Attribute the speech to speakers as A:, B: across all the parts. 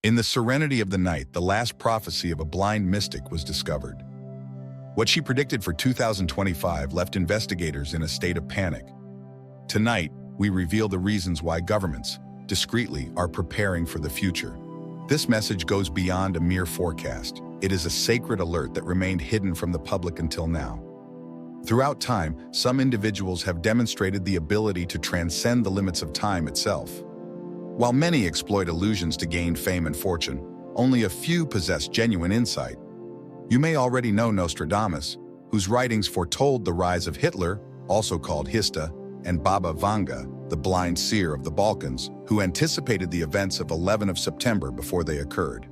A: In the serenity of the night, the last prophecy of a blind mystic was discovered. What she predicted for 2025 left investigators in a state of panic. Tonight, we reveal the reasons why governments, discreetly, are preparing for the future. This message goes beyond a mere forecast. It is a sacred alert that remained hidden from the public until now. Throughout time, some individuals have demonstrated the ability to transcend the limits of time itself. While many exploit illusions to gain fame and fortune, only a few possess genuine insight. You may already know Nostradamus, whose writings foretold the rise of Hitler, also called Hista, and Baba Vanga, the blind seer of the Balkans, who anticipated the events of 11 of September before they occurred.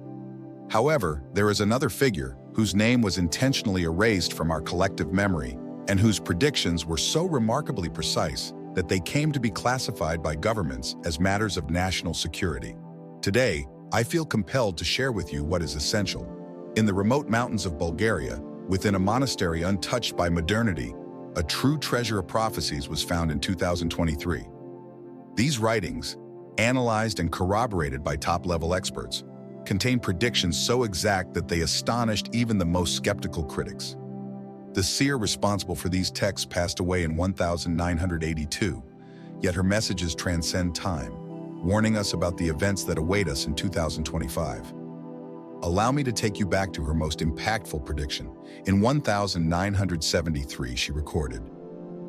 A: However, there is another figure whose name was intentionally erased from our collective memory and whose predictions were so remarkably precise that they came to be classified by governments as matters of national security. Today, I feel compelled to share with you what is essential. In the remote mountains of Bulgaria, within a monastery untouched by modernity, a true treasure of prophecies was found in 2023. These writings, analyzed and corroborated by top-level experts, contain predictions so exact that they astonished even the most skeptical critics. The seer responsible for these texts passed away in 1982, yet her messages transcend time, warning us about the events that await us in 2025. Allow me to take you back to her most impactful prediction. In 1973, she recorded,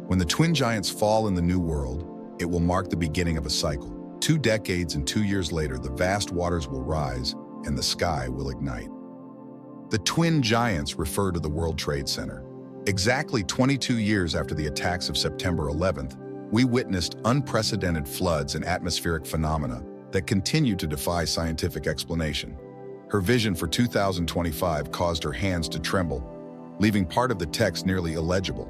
A: "When the twin giants fall in the New World, it will mark the beginning of a cycle. 2 decades and 2 years later, the vast waters will rise and the sky will ignite." The twin giants refer to the World Trade Center. Exactly 22 years after the attacks of September 11th, we witnessed unprecedented floods and atmospheric phenomena that continue to defy scientific explanation. Her vision for 2025 caused her hands to tremble, leaving part of the text nearly illegible.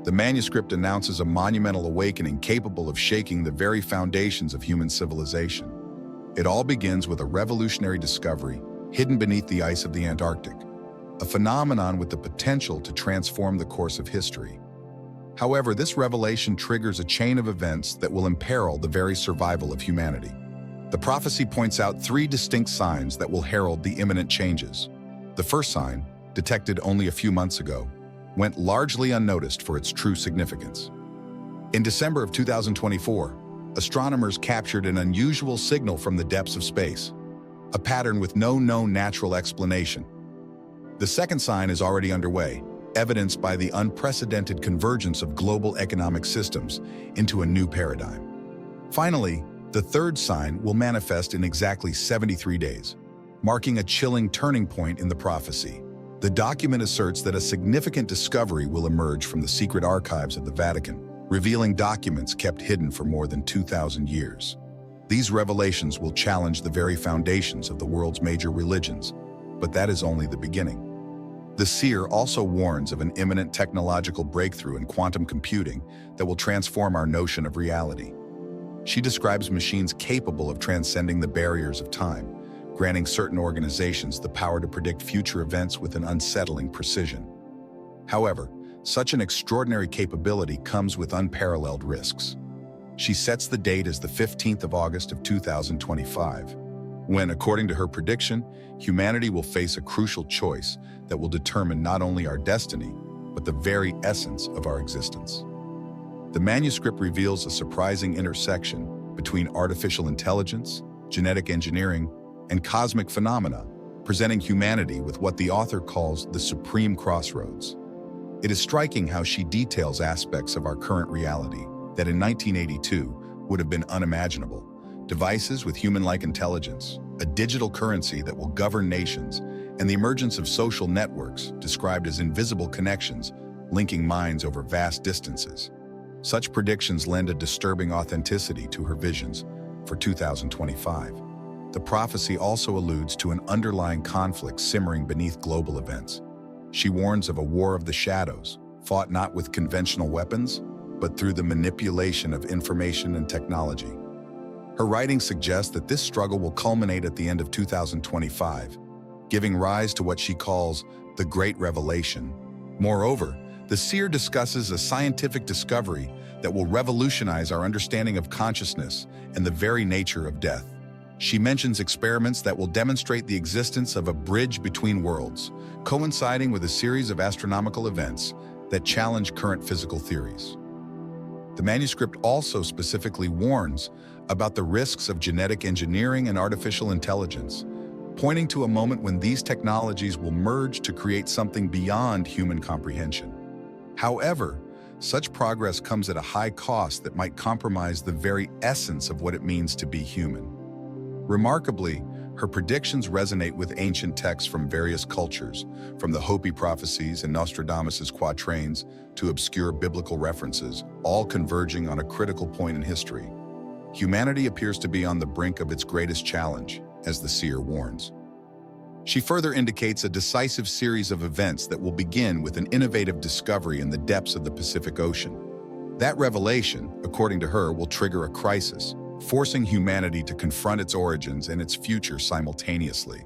A: The manuscript announces a monumental awakening capable of shaking the very foundations of human civilization. It all begins with a revolutionary discovery hidden beneath the ice of the Antarctic, a phenomenon with the potential to transform the course of history. However, this revelation triggers a chain of events that will imperil the very survival of humanity. The prophecy points out 3 distinct signs that will herald the imminent changes. The first sign, detected only a few months ago, went largely unnoticed for its true significance. In December of 2024, astronomers captured an unusual signal from the depths of space, a pattern with no known natural explanation. The second sign is already underway, evidenced by the unprecedented convergence of global economic systems into a new paradigm. Finally, the third sign will manifest in exactly 73 days, marking a chilling turning point in the prophecy. The document asserts that a significant discovery will emerge from the secret archives of the Vatican, revealing documents kept hidden for more than 2,000 years. These revelations will challenge the very foundations of the world's major religions, but that is only the beginning. The seer also warns of an imminent technological breakthrough in quantum computing that will transform our notion of reality. She describes machines capable of transcending the barriers of time, granting certain organizations the power to predict future events with an unsettling precision. However, such an extraordinary capability comes with unparalleled risks. She sets the date as the 15th of August of 2025, when, according to her prediction, humanity will face a crucial choice that will determine not only our destiny, but the very essence of our existence. The manuscript reveals a surprising intersection between artificial intelligence, genetic engineering, and cosmic phenomena, presenting humanity with what the author calls the supreme crossroads. It is striking how she details aspects of our current reality that in 1982 would have been unimaginable. Devices with human-like intelligence, a digital currency that will govern nations, and the emergence of social networks described as invisible connections linking minds over vast distances. Such predictions lend a disturbing authenticity to her visions for 2025. The prophecy also alludes to an underlying conflict simmering beneath global events. She warns of a war of the shadows, fought not with conventional weapons, but through the manipulation of information and technology. Her writings suggest that this struggle will culminate at the end of 2025, giving rise to what she calls the Great Revelation. Moreover, the seer discusses a scientific discovery that will revolutionize our understanding of consciousness and the very nature of death. She mentions experiments that will demonstrate the existence of a bridge between worlds, coinciding with a series of astronomical events that challenge current physical theories. The manuscript also specifically warns about the risks of genetic engineering and artificial intelligence, pointing to a moment when these technologies will merge to create something beyond human comprehension. However, such progress comes at a high cost that might compromise the very essence of what it means to be human. Remarkably, her predictions resonate with ancient texts from various cultures, from the Hopi prophecies and Nostradamus' quatrains to obscure biblical references, all converging on a critical point in history. Humanity appears to be on the brink of its greatest challenge, as the seer warns. She further indicates a decisive series of events that will begin with an innovative discovery in the depths of the Pacific Ocean. That revelation, according to her, will trigger a crisis, forcing humanity to confront its origins and its future simultaneously.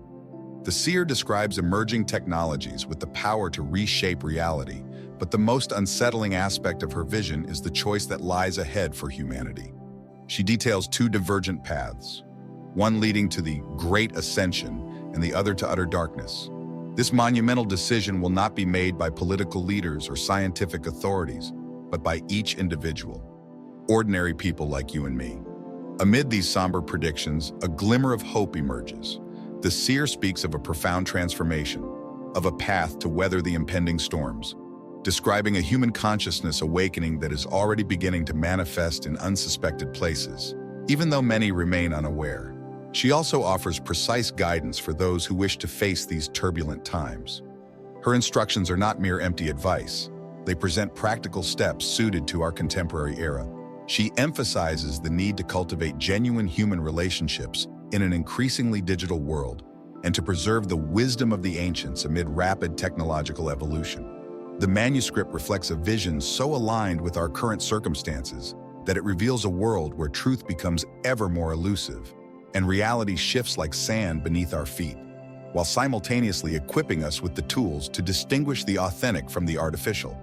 A: The seer describes emerging technologies with the power to reshape reality, but the most unsettling aspect of her vision is the choice that lies ahead for humanity. She details two divergent paths, one leading to the Great Ascension and the other to utter darkness. This monumental decision will not be made by political leaders or scientific authorities, but by each individual, ordinary people like you and me. Amid these somber predictions, a glimmer of hope emerges. The seer speaks of a profound transformation, of a path to weather the impending storms, describing a human consciousness awakening that is already beginning to manifest in unsuspected places, even though many remain unaware. She also offers precise guidance for those who wish to face these turbulent times. Her instructions are not mere empty advice. They present practical steps suited to our contemporary era. She emphasizes the need to cultivate genuine human relationships in an increasingly digital world and to preserve the wisdom of the ancients amid rapid technological evolution. The manuscript reflects a vision so aligned with our current circumstances that it reveals a world where truth becomes ever more elusive and reality shifts like sand beneath our feet, while simultaneously equipping us with the tools to distinguish the authentic from the artificial.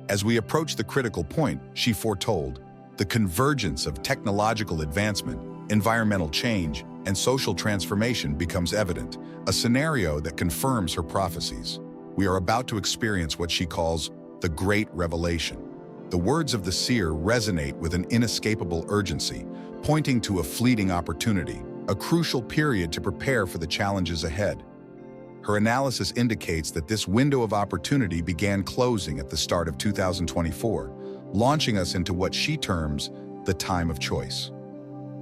A: As we approach the critical point, she foretold, the convergence of technological advancement, environmental change, and social transformation becomes evident, a scenario that confirms her prophecies. We are about to experience what she calls the Great Revelation. The words of the seer resonate with an inescapable urgency, pointing to a fleeting opportunity, a crucial period to prepare for the challenges ahead. Her analysis indicates that this window of opportunity began closing at the start of 2024, launching us into what she terms the time of choice.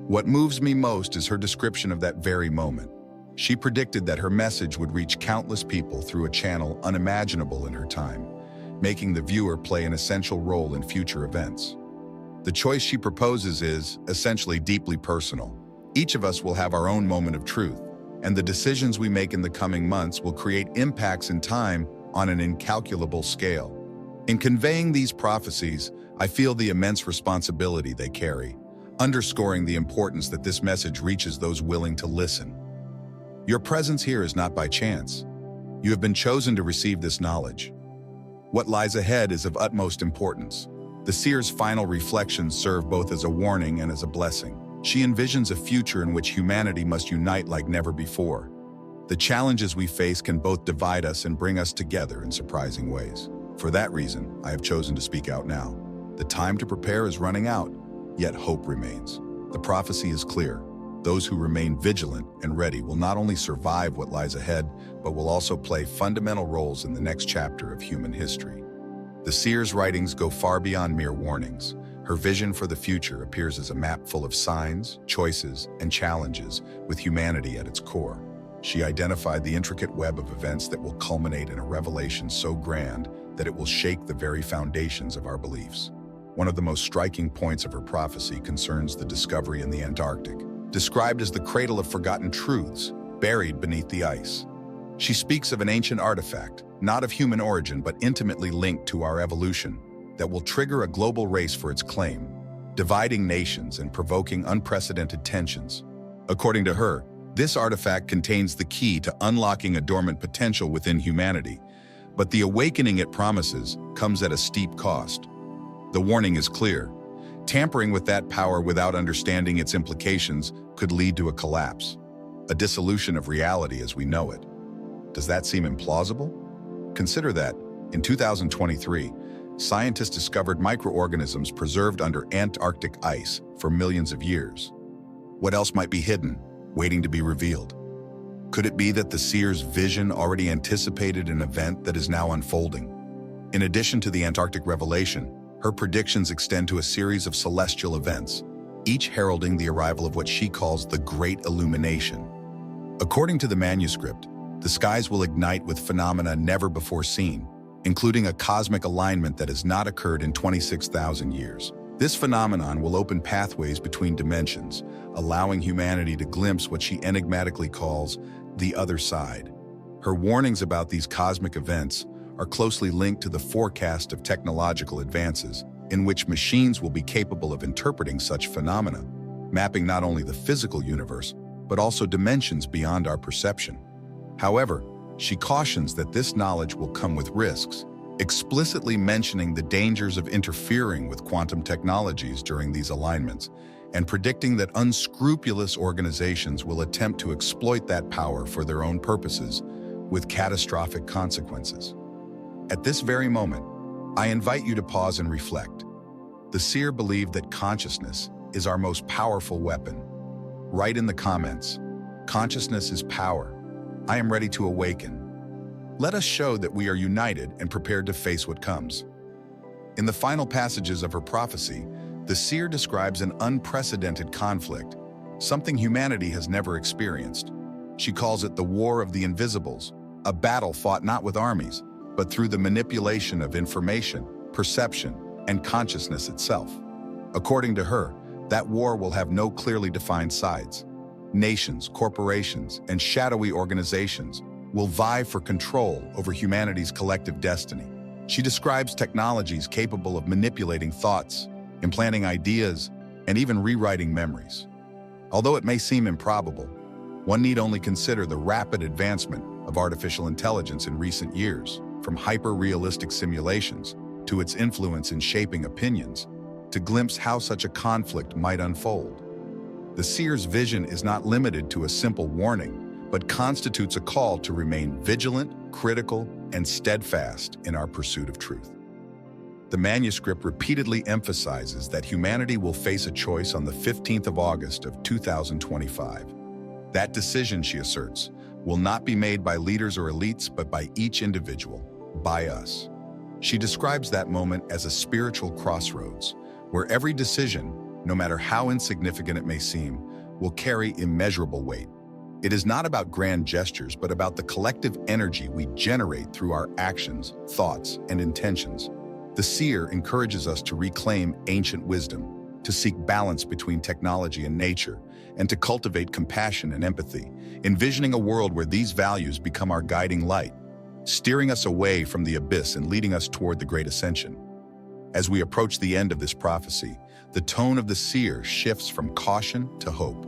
A: What moves me most is her description of that very moment. She predicted that her message would reach countless people through a channel unimaginable in her time, making the viewer play an essential role in future events. The choice she proposes is, essentially, deeply personal. Each of us will have our own moment of truth, and the decisions we make in the coming months will create impacts in time on an incalculable scale. In conveying these prophecies, I feel the immense responsibility they carry, underscoring the importance that this message reaches those willing to listen. Your presence here is not by chance. You have been chosen to receive this knowledge. What lies ahead is of utmost importance. The seer's final reflections serve both as a warning and as a blessing. She envisions a future in which humanity must unite like never before. The challenges we face can both divide us and bring us together in surprising ways. For that reason, I have chosen to speak out now. The time to prepare is running out, yet hope remains. The prophecy is clear. Those who remain vigilant and ready will not only survive what lies ahead, but will also play fundamental roles in the next chapter of human history. The seer's writings go far beyond mere warnings. Her vision for the future appears as a map full of signs, choices, and challenges, with humanity at its core. She identified the intricate web of events that will culminate in a revelation so grand that it will shake the very foundations of our beliefs. One of the most striking points of her prophecy concerns the discovery in the Antarctic, described as the cradle of forgotten truths, buried beneath the ice. She speaks of an ancient artifact, not of human origin but intimately linked to our evolution, that will trigger a global race for its claim, dividing nations and provoking unprecedented tensions. According to her, this artifact contains the key to unlocking a dormant potential within humanity, but the awakening it promises comes at a steep cost. The warning is clear. Tampering with that power without understanding its implications could lead to a collapse, a dissolution of reality as we know it. Does that seem implausible? Consider that, in 2023, scientists discovered microorganisms preserved under Antarctic ice for millions of years. What else might be hidden, waiting to be revealed? Could it be that the seer's vision already anticipated an event that is now unfolding? In addition to the Antarctic revelation, her predictions extend to a series of celestial events, each heralding the arrival of what she calls the Great Illumination. According to the manuscript, the skies will ignite with phenomena never before seen, including a cosmic alignment that has not occurred in 26,000 years. This phenomenon will open pathways between dimensions, allowing humanity to glimpse what she enigmatically calls the other side. Her warnings about these cosmic events are closely linked to the forecast of technological advances, in which machines will be capable of interpreting such phenomena, mapping not only the physical universe, but also dimensions beyond our perception. However, she cautions that this knowledge will come with risks, explicitly mentioning the dangers of interfering with quantum technologies during these alignments, and predicting that unscrupulous organizations will attempt to exploit that power for their own purposes, with catastrophic consequences. At this very moment, I invite you to pause and reflect. The seer believed that consciousness is our most powerful weapon. Write in the comments, "Consciousness is power. I am ready to awaken." Let us show that we are united and prepared to face what comes. In the final passages of her prophecy, the seer describes an unprecedented conflict, something humanity has never experienced. She calls it the War of the Invisibles, a battle fought not with armies, but through the manipulation of information, perception, and consciousness itself. According to her, that war will have no clearly defined sides. Nations, corporations, and shadowy organizations will vie for control over humanity's collective destiny. She describes technologies capable of manipulating thoughts, implanting ideas, and even rewriting memories. Although it may seem improbable, one need only consider the rapid advancement of artificial intelligence in recent years, from hyper-realistic simulations to its influence in shaping opinions, to glimpse how such a conflict might unfold. The seer's vision is not limited to a simple warning, but constitutes a call to remain vigilant, critical, and steadfast in our pursuit of truth. The manuscript repeatedly emphasizes that humanity will face a choice on the 15th of August of 2025. That decision, she asserts, will not be made by leaders or elites, but by each individual, by us. She describes that moment as a spiritual crossroads, where every decision, no matter how insignificant it may seem, will carry immeasurable weight. It is not about grand gestures, but about the collective energy we generate through our actions, thoughts, and intentions. The seer encourages us to reclaim ancient wisdom, to seek balance between technology and nature, and to cultivate compassion and empathy, envisioning a world where these values become our guiding light, steering us away from the abyss and leading us toward the great ascension. As we approach the end of this prophecy, the tone of the seer shifts from caution to hope.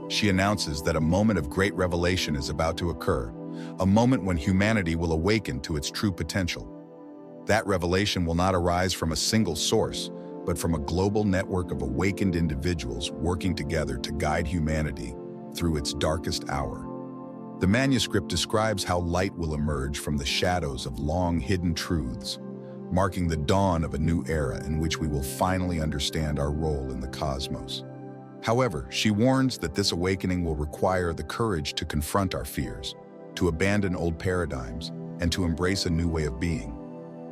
A: She announces that a moment of great revelation is about to occur, a moment when humanity will awaken to its true potential. That revelation will not arise from a single source, but from a global network of awakened individuals working together to guide humanity through its darkest hour. The manuscript describes how light will emerge from the shadows of long-hidden truths, marking the dawn of a new era in which we will finally understand our role in the cosmos. However, she warns that this awakening will require the courage to confront our fears, to abandon old paradigms, and to embrace a new way of being.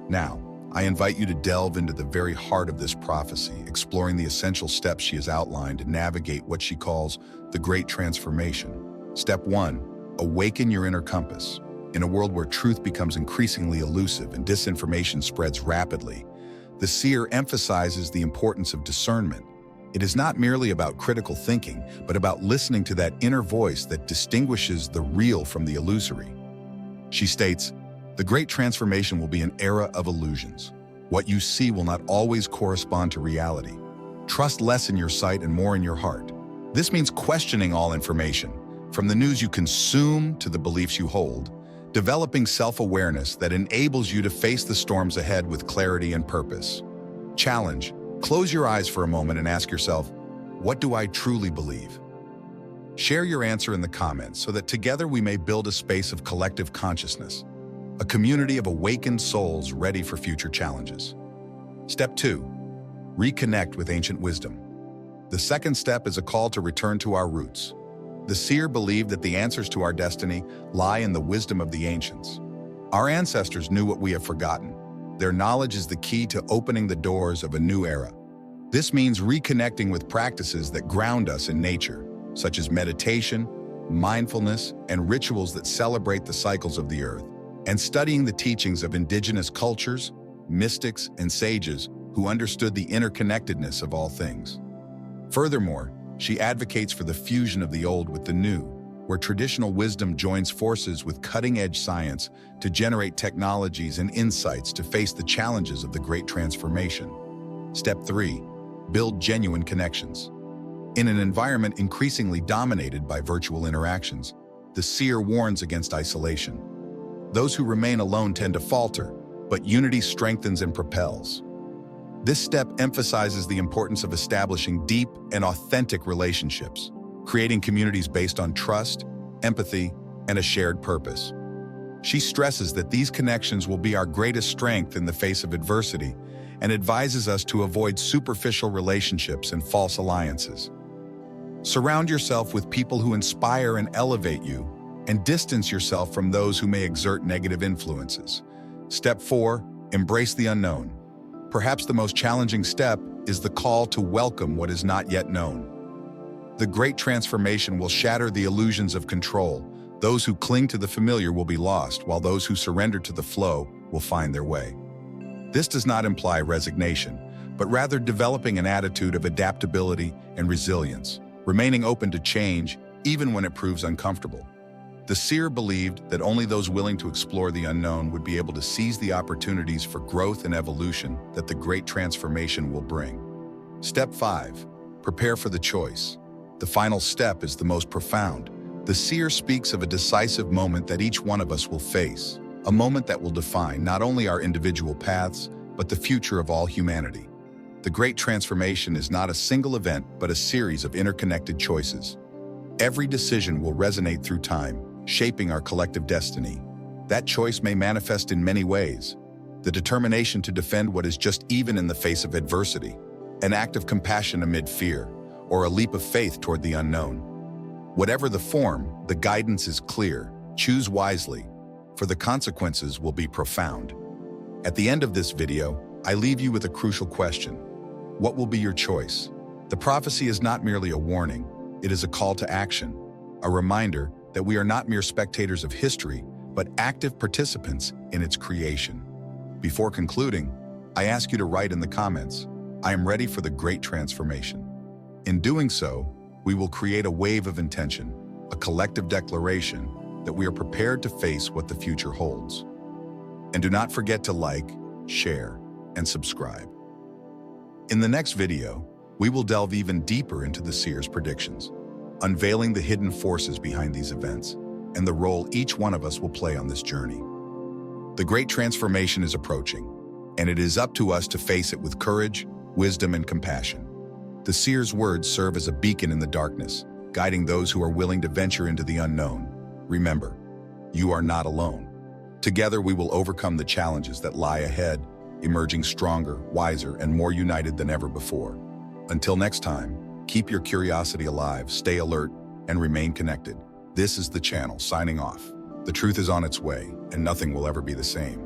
A: Now, I invite you to delve into the very heart of this prophecy, exploring the essential steps she has outlined to navigate what she calls the Great Transformation. Step 1. Awaken your inner compass. In a world where truth becomes increasingly elusive and disinformation spreads rapidly, the seer emphasizes the importance of discernment. It is not merely about critical thinking, but about listening to that inner voice that distinguishes the real from the illusory. She states, "The Great Transformation will be an era of illusions. What you see will not always correspond to reality. Trust less in your sight and more in your heart." This means questioning all information, from the news you consume to the beliefs you hold, developing self-awareness that enables you to face the storms ahead with clarity and purpose. Challenge: Close your eyes for a moment and ask yourself, what do I truly believe? Share your answer in the comments so that together we may build a space of collective consciousness, a community of awakened souls ready for future challenges. Step 2. Reconnect with ancient wisdom. The second step is a call to return to our roots. The seer believed that the answers to our destiny lie in the wisdom of the ancients. Our ancestors knew what we have forgotten. Their knowledge is the key to opening the doors of a new era. This means reconnecting with practices that ground us in nature, such as meditation, mindfulness, and rituals that celebrate the cycles of the earth, and studying the teachings of indigenous cultures, mystics, and sages who understood the interconnectedness of all things. Furthermore, she advocates for the fusion of the old with the new, where traditional wisdom joins forces with cutting-edge science to generate technologies and insights to face the challenges of the Great Transformation. Step 3. Build genuine connections. In an environment increasingly dominated by virtual interactions, the seer warns against isolation. Those who remain alone tend to falter, but unity strengthens and propels. This step emphasizes the importance of establishing deep and authentic relationships, creating communities based on trust, empathy, and a shared purpose. She stresses that these connections will be our greatest strength in the face of adversity and advises us to avoid superficial relationships and false alliances. Surround yourself with people who inspire and elevate you, and distance yourself from those who may exert negative influences. Step 4. Embrace the unknown. Perhaps the most challenging step is the call to welcome what is not yet known. The Great Transformation will shatter the illusions of control. Those who cling to the familiar will be lost, while those who surrender to the flow will find their way. This does not imply resignation, but rather developing an attitude of adaptability and resilience, remaining open to change even when it proves uncomfortable. The seer believed that only those willing to explore the unknown would be able to seize the opportunities for growth and evolution that the Great Transformation will bring. Step 5. Prepare for the choice. The final step is the most profound. The seer speaks of a decisive moment that each one of us will face, a moment that will define not only our individual paths, but the future of all humanity. The Great Transformation is not a single event, but a series of interconnected choices. Every decision will resonate through time, shaping our collective destiny. That choice may manifest in many ways. The determination to defend what is just even in the face of adversity, an act of compassion amid fear, or a leap of faith toward the unknown. Whatever the form, the guidance is clear. Choose wisely, for the consequences will be profound. At the end of this video, I leave you with a crucial question. What will be your choice? The prophecy is not merely a warning, it is a call to action, a reminder that we are not mere spectators of history, but active participants in its creation. Before concluding, I ask you to write in the comments, I am ready for the Great Transformation. In doing so, we will create a wave of intention, a collective declaration that we are prepared to face what the future holds. And do not forget to like, share, and subscribe. In the next video, we will delve even deeper into the seer's predictions, unveiling the hidden forces behind these events and the role each one of us will play on this journey. The Great Transformation is approaching, and it is up to us to face it with courage, wisdom, and compassion. The seer's words serve as a beacon in the darkness, guiding those who are willing to venture into the unknown. Remember, you are not alone. Together we will overcome the challenges that lie ahead, emerging stronger, wiser, and more united than ever before. Until next time, keep your curiosity alive, stay alert, and remain connected. This is the channel signing off. The truth is on its way, and nothing will ever be the same.